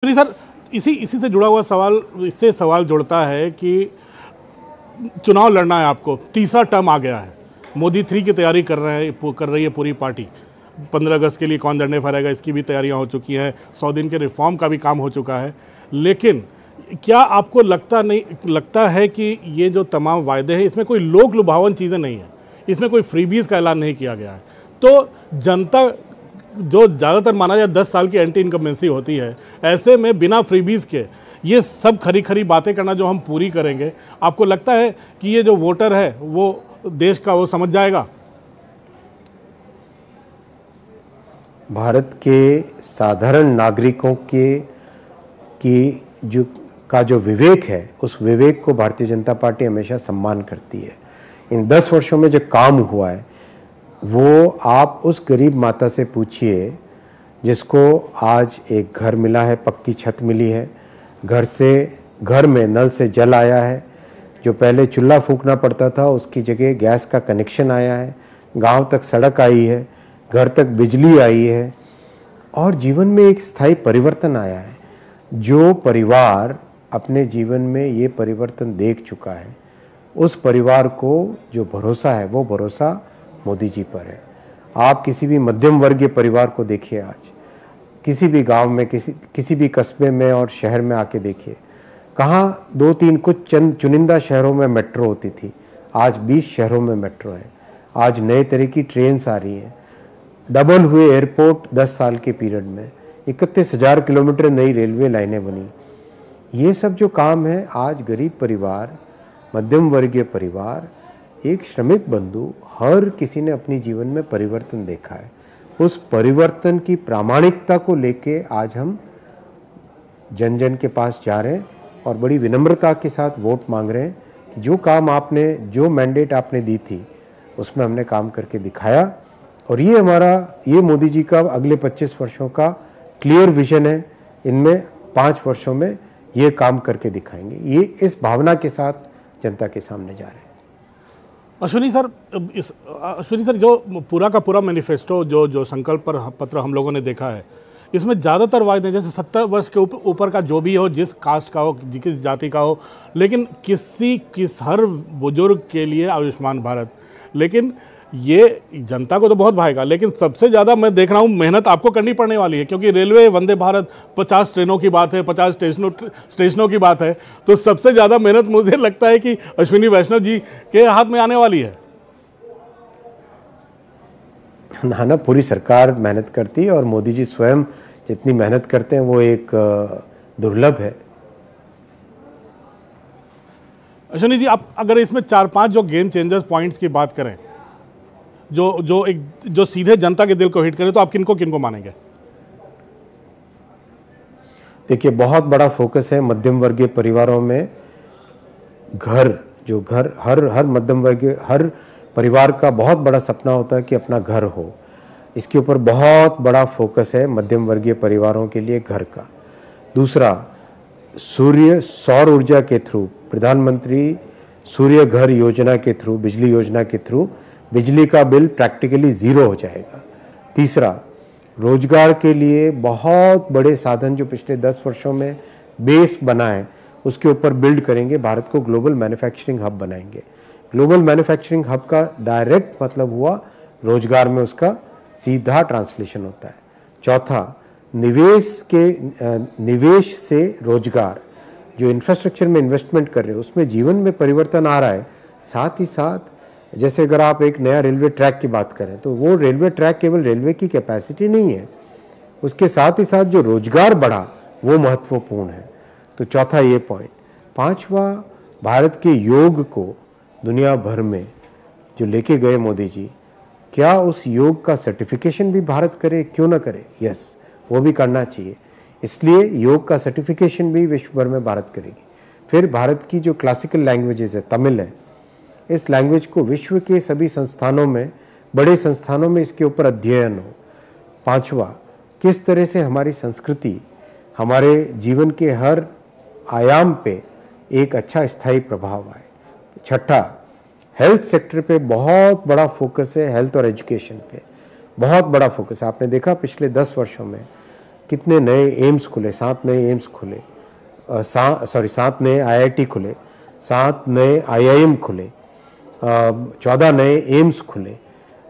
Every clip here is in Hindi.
नहीं सर, इसी इसी से जुड़ा हुआ सवाल, इससे सवाल जुड़ता है कि चुनाव लड़ना है आपको, तीसरा टर्म आ गया है, मोदी 3 की तैयारी कर रही है पूरी पार्टी। 15 अगस्त के लिए कौन डंडे फहराएगा इसकी भी तैयारियां हो चुकी हैं, 100 दिन के रिफॉर्म का भी काम हो चुका है। लेकिन क्या आपको लगता है कि ये जो तमाम वायदे हैं इसमें कोई लोक लुभावन चीज़ें नहीं है, इसमें कोई फ्रीबीज का ऐलान नहीं किया गया है, तो जनता जो ज़्यादातर माना जाए 10 साल की एंटी इनकम्बेंसी होती है, ऐसे में बिना फ्रीबीज के ये सब खरी खरी बातें करना जो हम पूरी करेंगे, आपको लगता है कि ये जो वोटर है वो देश का वो समझ जाएगा? भारत के साधारण नागरिकों का जो विवेक है, उस विवेक को भारतीय जनता पार्टी हमेशा सम्मान करती है। इन 10 वर्षों में जो काम हुआ है वो आप उस गरीब माता से पूछिए जिसको आज एक घर मिला है, पक्की छत मिली है, घर में नल से जल आया है, जो पहले चूल्हा फूंकना पड़ता था उसकी जगह गैस का कनेक्शन आया है, गांव तक सड़क आई है, घर तक बिजली आई है और जीवन में एक स्थायी परिवर्तन आया है। जो परिवार अपने जीवन में ये परिवर्तन देख चुका है, उस परिवार को जो भरोसा है वो भरोसा मोदी जी पर है। आप किसी भी मध्यम वर्गीय परिवार को देखिए, आज किसी भी गांव में, किसी भी कस्बे में और शहर में आके देखिए, कहाँ 2-3 कुछ चंद चुनिंदा शहरों में मेट्रो होती थी, आज 20 शहरों में मेट्रो है। आज नए तरह की ट्रेन्स आ रही हैं, डबल हुए एयरपोर्ट 10 साल के पीरियड में, 31,000 किलोमीटर नई रेलवे लाइनें बनी। ये सब जो काम है, आज गरीब परिवार, मध्यम वर्गीय परिवार, एक श्रमिक बंधु, हर किसी ने अपनी जीवन में परिवर्तन देखा है। उस परिवर्तन की प्रामाणिकता को लेके आज हम जन जन के पास जा रहे हैं और बड़ी विनम्रता के साथ वोट मांग रहे हैं कि जो काम आपने, जो मैंडेट आपने दी थी उसमें हमने काम करके दिखाया। और ये मोदी जी का अगले 25 वर्षों का क्लियर विजन है। इनमें 5 वर्षों में ये काम करके दिखाएंगे। ये इस भावना के साथ जनता के सामने जा रहे हैं। अश्विनी सर, जो पूरा का पूरा मैनिफेस्टो, जो संकल्प पत्र हम लोगों ने देखा है, इसमें ज़्यादातर वायदे जैसे 70 वर्ष के ऊपर का जो भी हो, जिस कास्ट का हो, जिस जाति का हो, लेकिन हर बुजुर्ग के लिए आयुष्मान भारत। लेकिन ये जनता को तो बहुत भाएगा, लेकिन सबसे ज़्यादा मैं देख रहा हूँ मेहनत आपको करनी पड़ने वाली है, क्योंकि रेलवे वंदे भारत 50 ट्रेनों की बात है, 50 स्टेशनों की बात है, तो सबसे ज़्यादा मेहनत मुझे लगता है कि अश्विनी वैष्णव जी के हाथ में आने वाली है। ना, पूरी सरकार मेहनत करती है और मोदी जी स्वयं जितनी मेहनत करते हैं वो एक दुर्लभ है। अश्विनी जी, आप अगर इसमें 4-5 जो गेम चेंजर्स पॉइंट्स की बात करें, जो सीधे जनता के दिल को हिट करे, तो आप किनको मानेंगे? देखिए, बहुत बड़ा फोकस है मध्यम वर्गीय परिवारों में। घर हर मध्यम वर्गीय, हर परिवार का बहुत बड़ा सपना होता है कि अपना घर हो। इसके ऊपर बहुत बड़ा फोकस है मध्यम वर्गीय परिवारों के लिए घर का। दूसरा, सौर ऊर्जा के थ्रू, प्रधानमंत्री सूर्य घर योजना के थ्रू, बिजली योजना के थ्रू बिजली का बिल प्रैक्टिकली 0 हो जाएगा। तीसरा, रोजगार के लिए बहुत बड़े साधन जो पिछले 10 वर्षों में बेस बना है उसके ऊपर बिल्ड करेंगे, भारत को ग्लोबल मैन्युफैक्चरिंग हब बनाएंगे। ग्लोबल मैन्युफैक्चरिंग हब का डायरेक्ट मतलब हुआ रोजगार में उसका सीधा ट्रांसलेशन होता है। चौथा, निवेश से रोजगार, जो इंफ्रास्ट्रक्चर में इन्वेस्टमेंट कर रहे हैं उसमें जीवन में परिवर्तन आ रहा है। साथ ही साथ जैसे अगर आप एक नया रेलवे ट्रैक की बात करें तो वो रेलवे ट्रैक केवल रेलवे की कैपेसिटी नहीं है, उसके साथ ही साथ जो रोजगार बढ़ा वो महत्वपूर्ण है। तो चौथा ये पॉइंट। पांचवा, भारत के योग को दुनिया भर में जो लेके गए मोदी जी, क्या उस योग का सर्टिफिकेशन भी भारत करे? क्यों ना करे? यस, वो भी करना चाहिए। इसलिए योग का सर्टिफिकेशन भी विश्व भर में भारत करेगी। फिर भारत की जो क्लासिकल लैंग्वेजेस है, तमिल है, इस लैंग्वेज को विश्व के सभी संस्थानों में, बड़े संस्थानों में इसके ऊपर अध्ययन हो। पांचवा, किस तरह से हमारी संस्कृति हमारे जीवन के हर आयाम पे एक अच्छा स्थायी प्रभाव आए। छठा, हेल्थ सेक्टर पे बहुत बड़ा फोकस है, हेल्थ और एजुकेशन पे बहुत बड़ा फोकस है। आपने देखा पिछले 10 वर्षों में कितने नए एम्स खुले, 7 नए एम्स खुले, 7 नए IIT खुले, 7 नए IIM खुले, 14 नए एम्स खुले।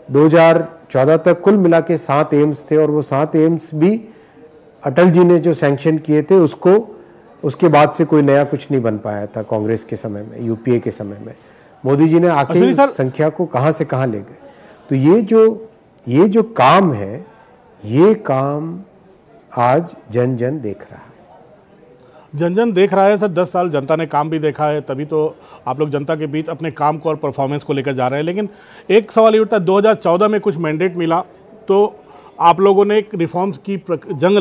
2014 तक कुल मिला के 7 एम्स थे और वो 7 एम्स भी अटल जी ने जो सैंक्शन किए थे उसके बाद से कोई नया कुछ नहीं बन पाया था कांग्रेस के समय में, यूपीए के समय में। मोदी जी ने आखिर संख्या को कहां से कहां ले गए। तो ये जो काम है, ये काम आज जन जन देख रहा है। जन जन देख रहा है सर। 10 साल जनता ने काम भी देखा है, तभी तो आप लोग जनता के बीच अपने काम को और परफॉर्मेंस को लेकर जा रहे हैं। लेकिन एक सवाल ये उठता है, 2014 में कुछ मैंडेट मिला तो आप लोगों ने एक रिफॉर्म्स की जंग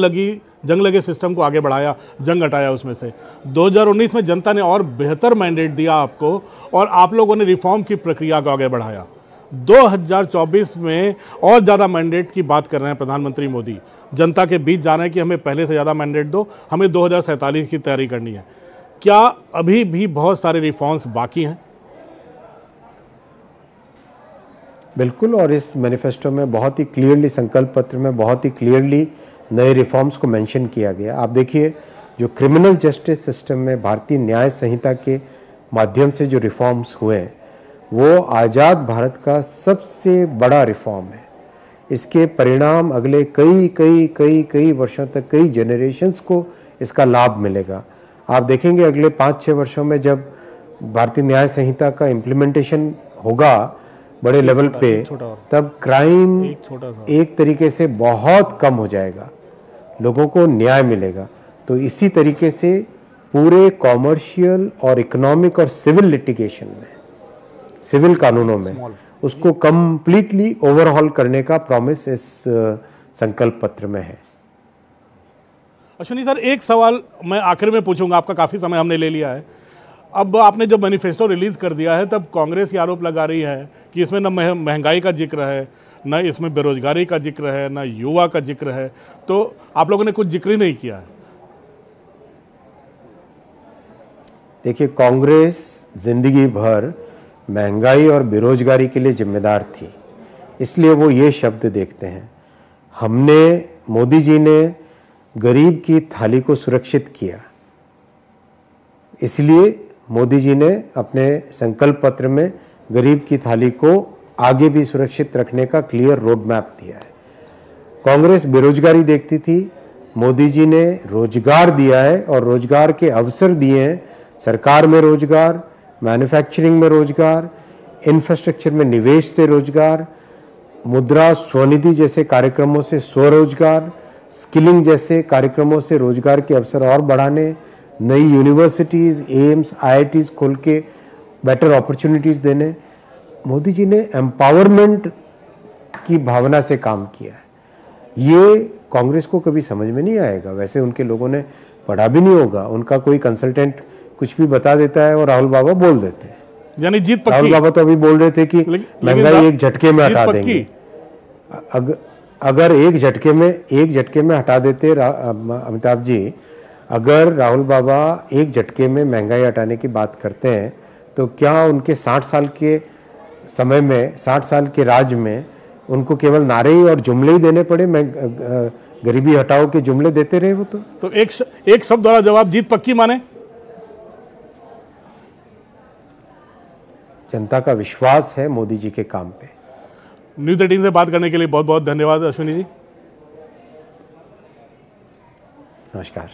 लगे सिस्टम को आगे बढ़ाया, जंग हटाया उसमें से। 2019 में जनता ने और बेहतर मैंडेट दिया आपको और आप लोगों ने रिफॉर्म की प्रक्रिया को आगे बढ़ाया। 2024 में और ज़्यादा मैंडेट की बात कर रहे हैं प्रधानमंत्री मोदी, जनता के बीच जा रहे हैं कि हमें पहले से ज़्यादा मैंडेट दो, हमें 2047 की तैयारी करनी है। क्या अभी भी बहुत सारे रिफॉर्म्स बाकी हैं? बिल्कुल, और इस मैनिफेस्टो में बहुत ही क्लियरली, संकल्प पत्र में बहुत ही क्लियरली नए रिफॉर्म्स को मेंशन किया गया। आप देखिए, जो क्रिमिनल जस्टिस सिस्टम में भारतीय न्याय संहिता के माध्यम से जो रिफॉर्म्स हुए, वो आज़ाद भारत का सबसे बड़ा रिफॉर्म है। इसके परिणाम अगले कई वर्षों तक, कई जनरेशन्स को इसका लाभ मिलेगा। आप देखेंगे अगले 5-6 वर्षों में जब भारतीय न्याय संहिता का इम्प्लीमेंटेशन होगा बड़े लेवल पे, तब क्राइम एक तरीके से बहुत कम हो जाएगा, लोगों को न्याय मिलेगा। तो इसी तरीके से पूरे कॉमर्शियल और इकोनॉमिक और सिविल लिटिगेशन में, सिविल कानूनों में उसको कंप्लीटली ओवरहॉल करने का प्रॉमिस इस संकल्प पत्र में है। अश्विनी सर, एक सवाल मैं आखिर में पूछूंगा, आपका काफ़ी समय हमने ले लिया है। अब आपने जब मैनिफेस्टो रिलीज़ कर दिया है तब कांग्रेस ये आरोप लगा रही है कि इसमें न महंगाई का जिक्र है, न इसमें बेरोजगारी का जिक्र है, न युवा का जिक्र है, तो आप लोगों ने कुछ जिक्र ही नहीं किया है। देखिए, कांग्रेस जिंदगी भर महंगाई और बेरोजगारी के लिए जिम्मेदार थी, इसलिए वो ये शब्द देखते हैं। मोदी जी ने गरीब की थाली को सुरक्षित किया, इसलिए मोदी जी ने अपने संकल्प पत्र में गरीब की थाली को आगे भी सुरक्षित रखने का क्लियर रोड मैप दिया है। कांग्रेस बेरोजगारी देखती थी, मोदी जी ने रोजगार दिया है और रोजगार के अवसर दिए हैं। सरकार में रोजगार, मैन्युफैक्चरिंग में रोजगार, इंफ्रास्ट्रक्चर में निवेश से रोजगार, मुद्रा स्वनिधि जैसे कार्यक्रमों से स्वरोजगार, स्किलिंग जैसे कार्यक्रमों से रोजगार के अवसर और बढ़ाने, नई यूनिवर्सिटीज़, एम्स, IITs खोल के बेटर अपॉर्चुनिटीज़ देने। मोदी जी ने एम्पावरमेंट की भावना से काम किया है। ये कांग्रेस को कभी समझ में नहीं आएगा। वैसे उनके लोगों ने पढ़ा भी नहीं होगा, उनका कोई कंसल्टेंट कुछ भी बता देता है और राहुल बाबा बोल देते हैं। यानी जीत पक्की। राहुल बाबा तो अभी बोल रहे थे कि महंगाई एक झटके में हटा देंगे। अगर एक झटके में हटा देते अमिताभ जी, अगर राहुल बाबा एक झटके में महंगाई हटाने की बात करते हैं, तो क्या उनके 60 साल के समय में, 60 साल के राज में उनको केवल नारे ही और जुमले ही देने पड़े? गरीबी हटाओ के जुमले देते रहे वो तो एक शब्द वाला जवाब, जीत पक्की माने? जनता का विश्वास है मोदी जी के काम पे। न्यूज़ 18 से बात करने के लिए बहुत बहुत धन्यवाद अश्विनी जी। नमस्कार।